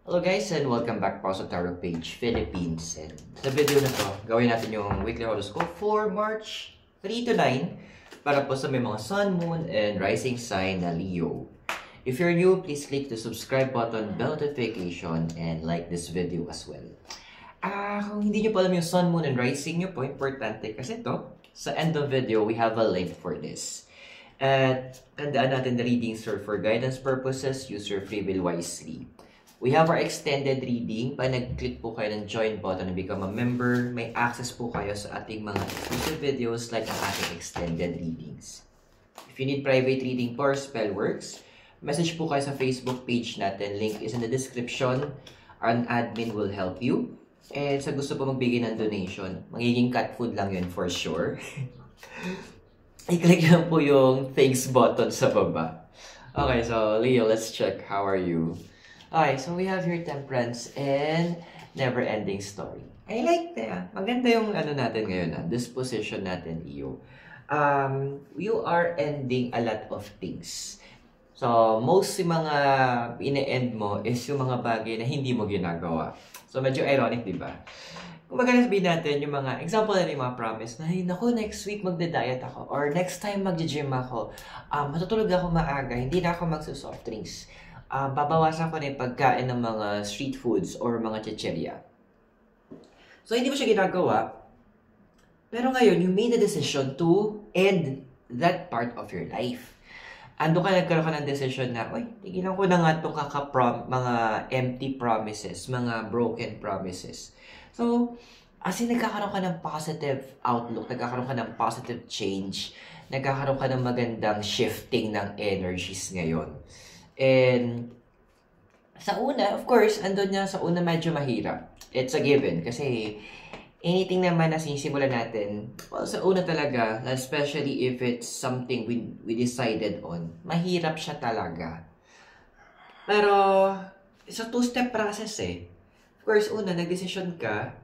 Hello guys and welcome back po sa Tarot Page Philippines. And sa video na to, gawin natin yung weekly horoscope for March 3 to 9 para po sa may mga Sun, Moon, and Rising sign na Leo. If you're new, please click the subscribe button, bell notification, and like this video as well. Kung hindi nyo pa alam yung Sun, Moon, and Rising nyo po, importante kasi to, sa end of video, we have a link for this. At tandaan natin the readings are for guidance purposes, use your free will wisely. We have our extended reading. Pag nag-click po kayo ng join button and become a member, may access po kayo sa ating mga exclusive videos like ang ating extended readings. If you need private reading for spell works, message po kayo sa Facebook page natin. Link is in the description. An admin will help you. And sa gusto po magbigay ng donation, magiging cat food lang yun for sure. I-click lang po yung thanks button sa baba. Okay, so Leo, let's check. How are you? Okay, so we have here Temperance and Never-Ending Story. I like that. Maganda yung ano natin ngayon, disposition natin, Leo. You are ending a lot of things. So, most yung mga ine-end mo is yung mga bagay na hindi mo ginagawa. So, medyo ironic, di ba? Kung maganda sabihin natin yung mga example na yung mga promise na, hey, naku, next week magda-diet ako or next time mag-gym ako, matutulog ako maaga, hindi na ako magsusoft drinks. Babawasan ko na yung pagkain ng mga street foods or mga chicheria. So, hindi mo siya ginagawa. Pero ngayon, you made a decision to end that part of your life. Ando ka nagkaroon ka ng decision na, uy, tigilan ko na nga itong mga empty promises, mga broken promises. So, as in, nagkakaroon ka ng positive outlook, nagkakaroon ka ng positive change, nagkakaroon ka ng magandang shifting ng energies ngayon. And sa una, of course, andun niya sa una medyo mahirap. It's a given kasi anything naman na sinisimulan natin, well, sa una talaga, especially if it's something we decided on, mahirap siya talaga. Pero, it's a two-step process eh. Of course, una, nag-decision ka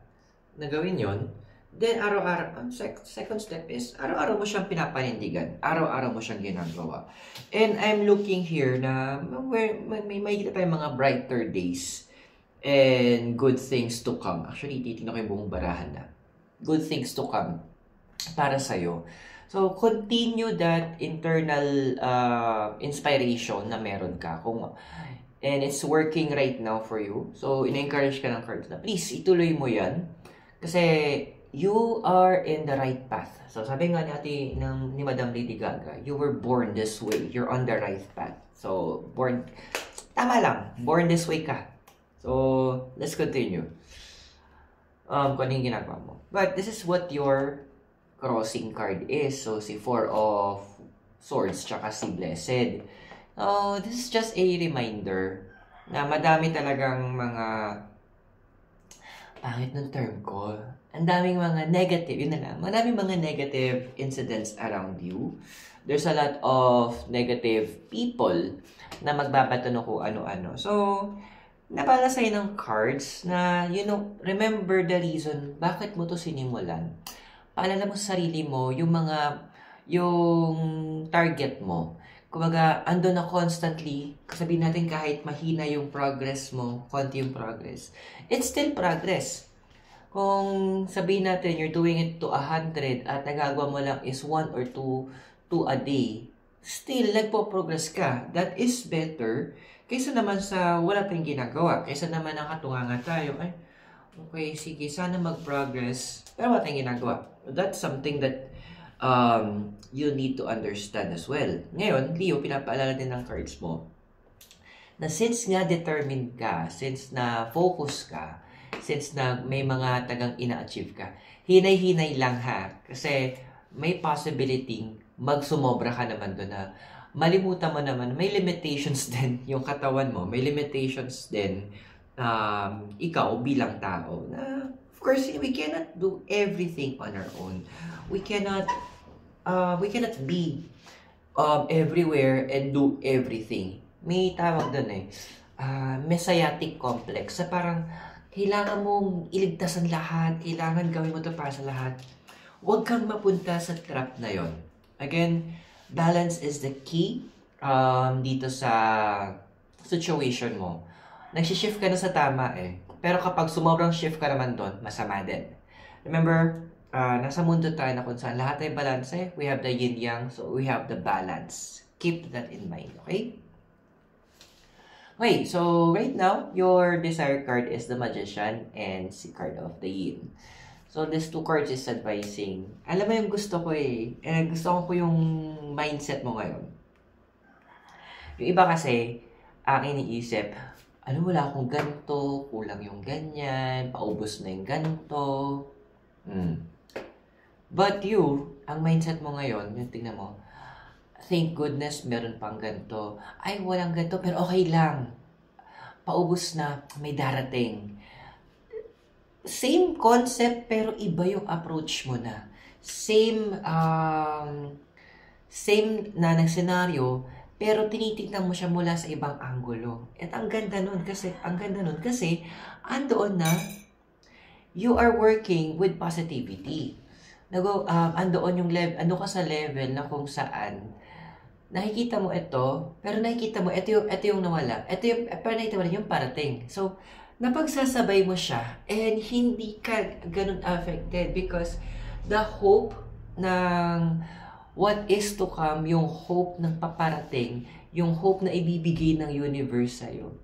na gawin yon. Then, araw-araw, second step is, araw-araw mo siyang pinapanindigan. Araw-araw mo siyang ginagawa. And I'm looking here na may makikita tayong mga brighter days and good things to come. Actually, titignan ko yung buong barahan na. Good things to come para sa'yo. So, continue that internal inspiration na meron ka. And it's working right now for you. So, in-encourage ka ng cards na, please, ituloy mo yan. Kasi, you are in the right path. So, sabi nga ni Madam Lady Gaga, you were born this way. You're on the right path. So, tama lang. Born this way ka. So, let's continue. Kung ano yung ginagawa mo. But, this is what your crossing card is. So, si Four of Swords, tsaka si Blessed. So, this is just a reminder na madami talagang mga pangit ng term ko. Ang daming mga negative, yun na lang. Madaming mga negative incidents around you. There's a lot of negative people na magbabato ng kung ano-ano. So, napala sa'yo ng cards na, remember the reason bakit mo to sinimulan. Paalala mo sa sarili mo, yung target mo. Kumbaga, ando na constantly, sabihin natin kahit mahina yung progress mo, konti yung progress, it's still progress. Kung sabihin natin, you're doing it to 100 at nagagawa mo lang is 1 or 2 a day, still, nagpo-progress ka. That is better kaysa naman sa wala tayong ginagawa. Kaysa naman nakatunganga tayo, okay, sige, sana mag-progress, pero wala tayong ginagawa. That's something that you need to understand as well. Ngayon, Leo, pinapaalala din ng cards mo na since nga determined ka, since na focus ka, since na may mga tagang ina-achieve ka, hinay-hinay lang ha. Kasi may possibility magsumobra ka naman doon na malimutan mo naman, may limitations din yung katawan mo, may limitations din ikaw bilang tao. Na, of course, we cannot do everything on our own. We cannot be everywhere and do everything. May tawag doon messianic complex. Sa parang, kailangan mong iligtas ang lahat, kailangan gawin mo ito para sa lahat. Huwag kang mapunta sa trap na yon. Again, balance is the key dito sa situation mo. nagsishift ka na sa tama eh. Pero kapag sumobrang shift ka naman doon, masama din. Remember, nasa mundo tayo na kung saan lahat ay balance eh. We have the yin-yang, so we have the balance. Keep that in mind, okay? Okay, so right now, your desire card is the Magician and si card of the Yin. So, these two cards is advising. Alam mo yung gusto ko eh. Gusto ko yung mindset mo ngayon. Yung iba kasi, ang iniisip, wala akong ganito, kulang yung ganyan, paubos na yung ganito. But you, ang mindset mo ngayon, yung tingnan mo, thank goodness meron pang ganito. Ay, walang ganito, pero okay lang. Paubos na, may darating. Same concept, pero iba yung approach mo na. Same na ng scenario, pero tinitignan mo siya mula sa ibang anggulo. At ang ganda nun kasi, andoon na, you are working with positivity. Andoon yung level, ka sa level na kung saan, nakikita mo ito, pero nakikita mo, ito yung nawala. Pero nakikita mo rin yung parating. So, napagsasabay mo siya, and hindi ka ganun affected because the hope ng what is to come, yung hope ng paparating, yung hope na ibibigay ng universe sa'yo,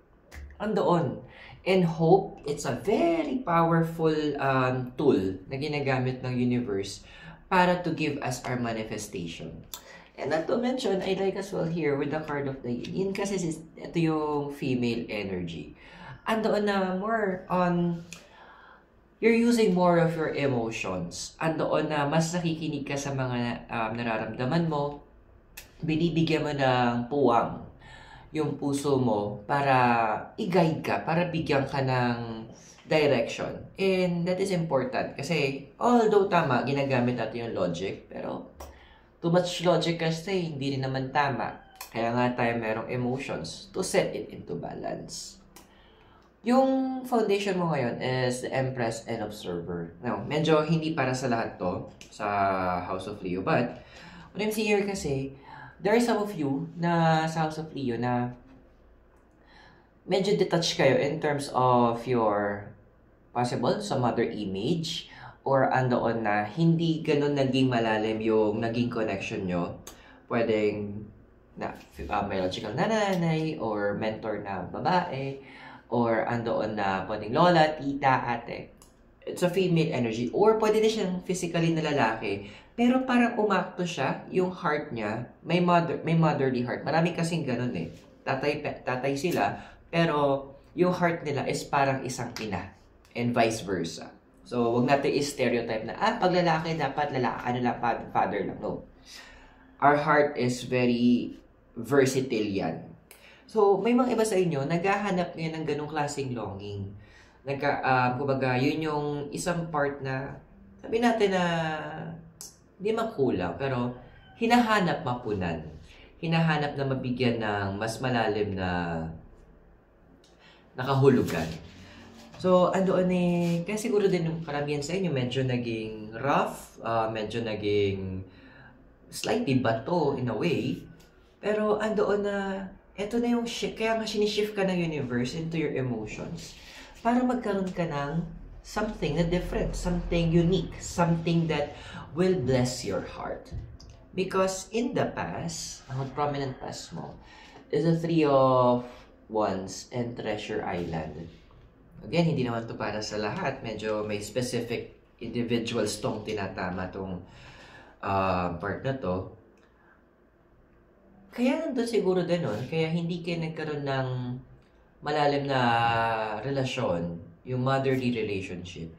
andoon. And hope, it's a very powerful tool na ginagamit ng universe para to give us our manifestation. And not to mention, I like as well here with the card of the Yin kasi ito yung female energy. Andoon na more on, you're using more of your emotions. Andoon na mas nakikinig ka sa mga nararamdaman mo, binibigyan mo ng puwang yung puso mo para i-guide ka, para bigyan ka ng direction. And that is important kasi although tama, ginagamit natin yung logic, pero too much logic kasi hindi rin naman tama. Kaya nga tayo merong emotions to set it into balance. Yung foundation mo ngayon is the Empress and Observer. Now, medyo hindi para sa lahat to sa House of Leo, but what I'm seeing here kasi, there are some of you na sa House of Leo na medyo detached kayo in terms of your possible sa mother image or andoon na hindi ganun naging malalim yung naging connection nyo. Pwedeng na biological na nanay or mentor na babae or andoon na pwedeng lola, tita, ate. It's a female energy or pwede din siyang physically na lalaki. Pero parang umakto siya, yung heart niya, may motherly heart. Marami kasing ganun eh. Tatay sila, pero yung heart nila is parang isang ina. And vice versa. So, wag natin i-stereotype na, pag lalaki, dapat lalaki, father lang. No. Our heart is very versatile yan. So, may mga iba sa inyo, naghahanap ngayon ng ganung klaseng longing. Kumbaga, yun yung isang part na, sabi natin na, hindi makulang, pero hinahanap mapunan. Hinahanap na mabigyan ng mas malalim na nakahulugan. So, andoon eh, kaya siguro din yung karamihan sa inyo, medyo naging rough, medyo naging slightly bato in a way. Pero andoon na, eto na yung shift, kaya nga sinishift ka ng universe into your emotions para magkaroon ka ng something na different, something unique, something that will bless your heart. Because in the past, ang prominent past mo, is a 3 of Wands and Treasure Island. Again, hindi naman to para sa lahat. Medyo may specific individuals tong tinatama tong part na to. Kaya nandun siguro din nun, kaya hindi kayo nagkaroon ng malalim na relasyon, yung motherly relationship,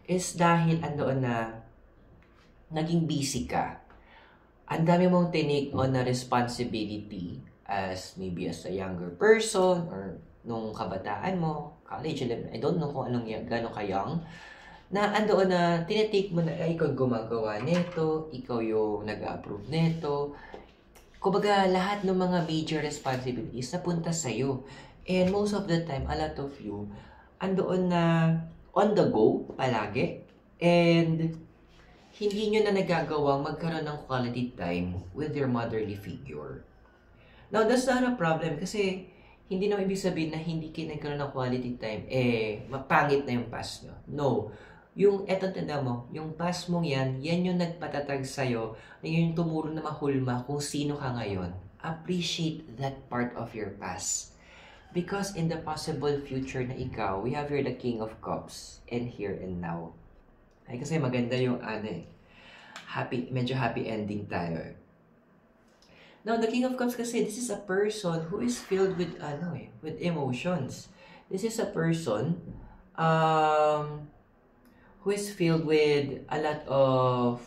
is dahil andoon na naging busy ka. Ang dami mong tinake on na responsibility as maybe as a younger person or nung kabataan mo, college, I don't know kung anong gano'n ka-young, na andoon na tinitake mo na ikaw gumagawa nito, ikaw yung nag-approve nito. Kumbaga, lahat ng mga major responsibilities napunta sa'yo. And most of the time, a lot of you, andoon na on the go palagi. And hindi nyo na nagagawang magkaroon ng quality time with your motherly figure. Now, that's not a problem kasi hindi naman ibig sabihin na hindi kayo nagkaroon ng quality time, mapangit na yung past nyo. No. Yung, eto tanda mo, yung past mong yan yung nagpatatag sa'yo, yung tumuro na mahulma kung sino ka ngayon. Appreciate that part of your past. Because in the possible future na ikaw, we have here the King of Cups, and here and now. Ay, kasi maganda yung medyo happy ending tayo. Now, the King of Cups kasi, this is a person who is filled with, with emotions. This is a person, who is filled with a lot of,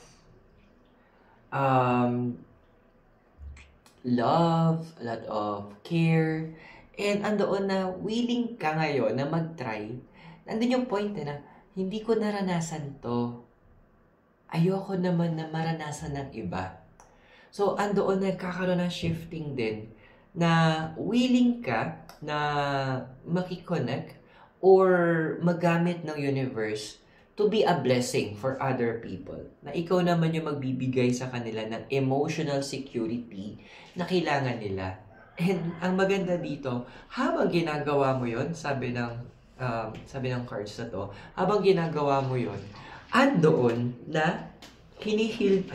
love, a lot of care, and andoon na willing ka ngayon na mag-try. Nandun yung point na, hindi ko naranasan to. Ayoko naman na maranasan ng iba. So, andoon nagkakaroon ng shifting din na willing ka na makiconnect or magamit ng universe to be a blessing for other people. Na ikaw naman yung magbibigay sa kanila ng emotional security na kailangan nila. And ang maganda dito, habang ginagawa mo yon, sabi ng cards na to, habang ginagawa mo yon, andoon na hinihil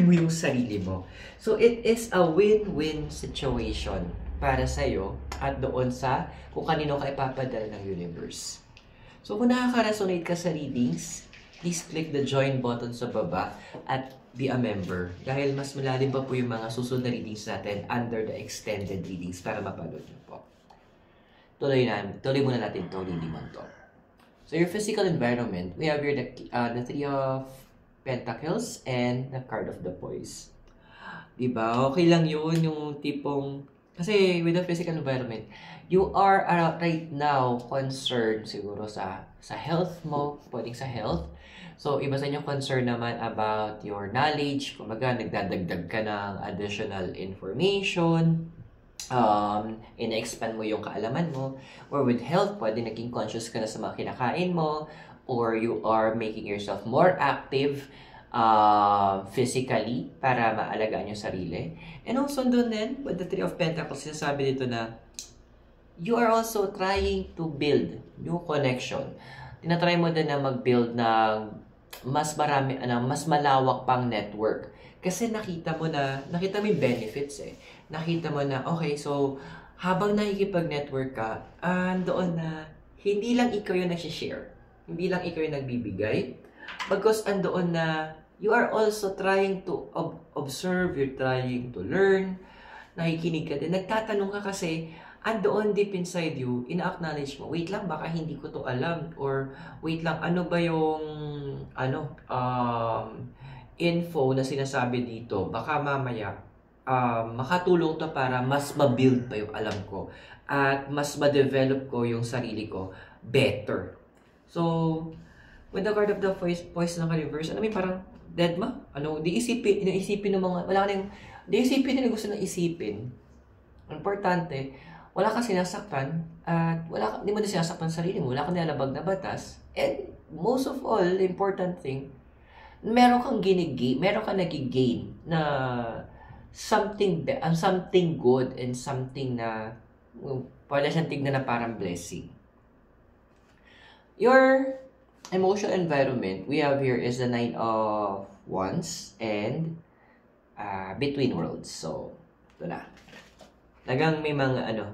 mo yung sarili mo. So it is a win-win situation para sa'yo at doon sa kung kanino ka ipapadala ng universe. So kung nakaka-resonate ka sa readings, please click the join button sa baba at be a member. Dahil mas malalim pa po yung mga susunod na readings natin under the extended readings para mapanood nyo po. Tuloy muna natin ito, liliman to. So your physical environment, we have here the Three of Pentacles and the Card of the Poise. Diba? Okay lang yun, yung tipong, kasi with the physical environment, you are right now concerned siguro sa health mo, pwedeng sa health. So, iba sa inyo concern naman about your knowledge, kumbaga nagdadagdag ka ng additional information, ina-expand mo yung kaalaman mo, or with health, pwede naging conscious ka na sa mga kinakain mo, or you are making yourself more active physically para maalagaan yung sarili. And also doon din, with the Three of Pentacles, sinasabi dito na you are also trying to build new connection. Tinatry mo din na mag-build ng mas malawak pang network. Kasi nakita mo yung benefits eh. Nakita mo na, okay, so, habang nakikipag-network ka, doon na, hindi lang ikaw yung nag-share. Hindi lang ikaw yung nagbibigay. Because andoon na, you are also trying to observe, you're trying to learn, nakikinig ka din. Nagtatanong ka kasi, andoon deep inside you, ina-acknowledge mo, wait lang, baka hindi ko to alam. Or, wait lang, ano ba yung, info na sinasabi dito? Baka mamaya, makatulong to para mas ma-build pa yung alam ko. At mas ma-develop ko yung sarili ko better. So, with the card of the voice ng reverse, parang, dead ma? Iisipin ng mga, wala ka nang, iisipin na gusto nang isipin. Importante, wala kang sinasaktan, at hindi mo na sinasaktan sarili mo, wala kang nilalabag na batas, and most of all, the important thing, meron kang nag-gain na something good and something na pwede siyang tignan na parang blessing. Your emotional environment we have here is the Nine of Wands and Between Worlds. So, ito na. Talagang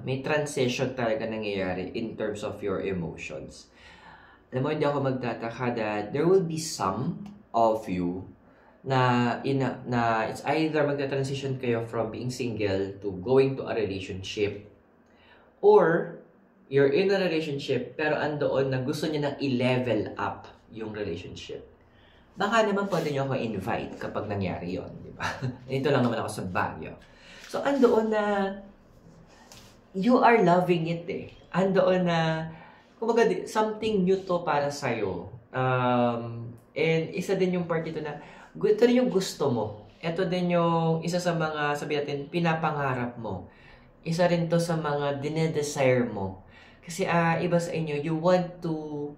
may transition talaga nangyayari in terms of your emotions. Alam mo, hindi ako magtataka that there will be some of you na it's either magta-transition kayo from being single to going to a relationship, or you're in a relationship pero andoon na gusto niya na i-level up yung relationship. Baka naman pwede niyo ako invite kapag nangyari yon, di ba? Ito lang naman ako sa Baguio. So andoon na you are loving it eh. Andoon na, kumbaga, something new to para sa'yo. And isa din yung part dito na, ito din yung gusto mo. Ito din yung isa sa mga, sabi natin, pinapangarap mo. Isa rin to sa mga dinedesire mo. Kasi iba sa inyo, you want to,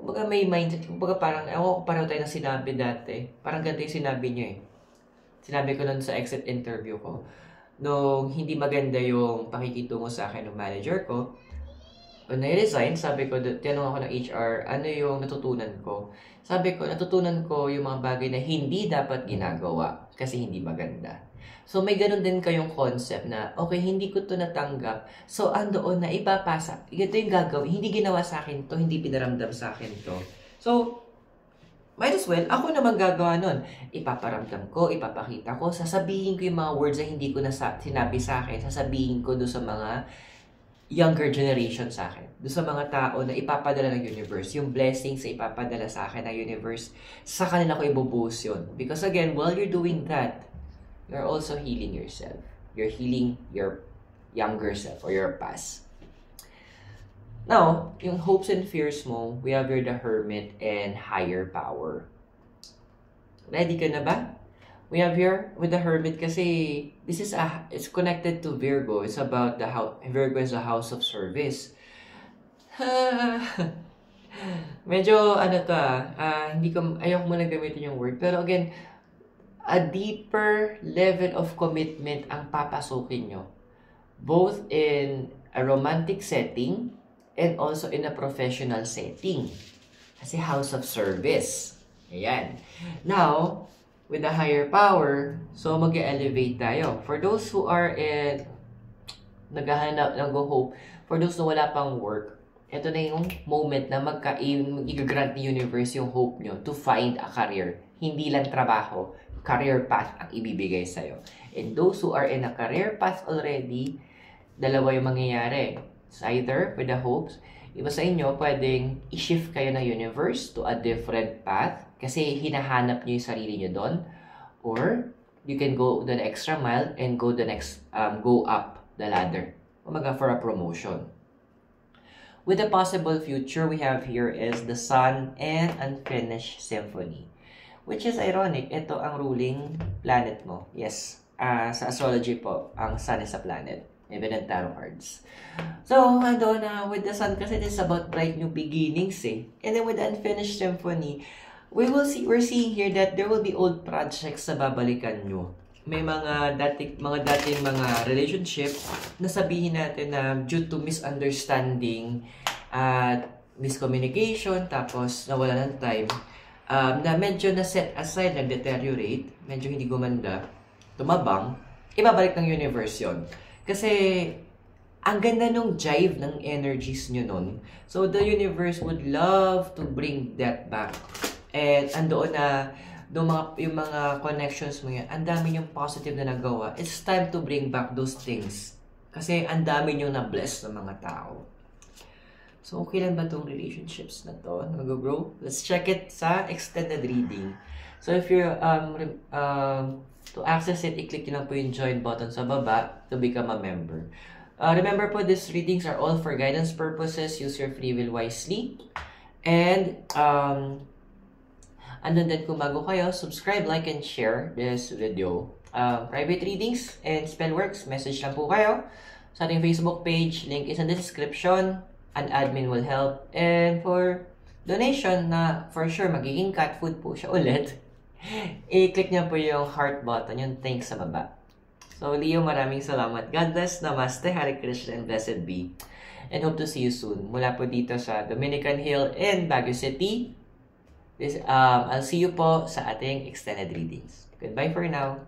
kumbaga may mindset, kumbaga parang, pareho tayo na sinabi dati. Parang ganito yung sinabi nyo eh. Sinabi ko nun sa exit interview ko. nung hindi maganda yung pakikitungo sa akin ng manager ko, when I resigned, sabi ko, tinanong ako ng HR, ano yung natutunan ko? Sabi ko, natutunan ko yung mga bagay na hindi dapat ginagawa kasi hindi maganda. So, may ganun din kayong concept na, okay, hindi ko to natanggap. So, andoon na ipapasa. Ito yung gagawin. Hindi ginawa sa akin to, hindi pinaramdam sa akin to. So, might as well, ako naman gagawa nun. Ipaparamdam ko, ipapakita ko, sasabihin ko yung mga words na hindi ko na sinabi sa akin, sasabihin ko doon sa mga younger generation sa akin. Doon sa mga tao na ipapadala ng universe, yung blessings na ipapadala sa akin ng universe, sa kanila ko ibubuhos yun. Because again, while you're doing that, you're also healing yourself. You're healing your younger self or your past. Now, yung hopes and fears mo, we have here the Hermit and higher power. Ready ka na ba? We have here with the Hermit kasi this is it's connected to Virgo. It's about the house. Virgo is a house of service. Medyo ayoko muna gamitin yung word. Pero again, a deeper level of commitment ang papasukin nyo. Both in a romantic setting and also in a professional setting. Kasi house of service. Ayan. Now, with the higher power, so mag-elevate tayo. For those who are naghahanap, nag-hope, for those na wala pang work, ito na yung moment na mag-grant ni universe yung hope nyo to find a career. Hindi lang trabaho, career path ang ibibigay sa'yo. And those who are in a career path already, dalawa yung mangyayari. It's either with the hopes, iba sa inyo, pwedeng i-shift kayo ng universe to a different path kasi hinahanap nyo yung sarili nyo doon. Or, you can go the extra mile and go up the ladder. Umaga for a promotion. With the possible future we have here is the Sun and Unfinished Symphony. Which is ironic, ito ang ruling planet mo. Yes, sa astrology po, ang Sun is a planet. Even in tarot cards. So, with the Sun kasi this is about bright new beginnings eh. And then with the Unfinished Symphony, we're seeing here that there will be old projects na babalikan nyo. May mga dating mga relationship na sabihin natin na due to misunderstanding at miscommunication, tapos nawala ng time, na medyo na-set aside, nag-deteriorate, medyo hindi gumanda, tumabang, ibabalik ng universe yon. Kasi, ang ganda nung jive ng energies nyo nun. So, the universe would love to bring that back. And, andoon na, yung mga connections mo yan, ang dami yung positive na nagawa. It's time to bring back those things. Kasi, ang dami yung na-bless ng mga tao. So, okay lang ba itong relationships na to? Mag-grow? Let's check it sa extended reading. So, if you're, to access it, i-click nyo lang po yung join button sa baba to become a member. Remember po, these readings are all for guidance purposes. Use your free will wisely. And, andun din kung bago kayo, subscribe, like, and share this video. Private readings and spellworks, message lang po kayo sa ating Facebook page. Link is in the description. An admin will help. And for donation na for sure magiging cat food po siya ulit, i-click niyo po yung heart button, yung thanks sa baba. So, Leo, maraming salamat. God bless, Namaste, Hare Krishna, and blessed be. And hope to see you soon. Mula po dito sa Dominican Hill in Baguio City. I'll see you po sa ating extended readings. Goodbye for now.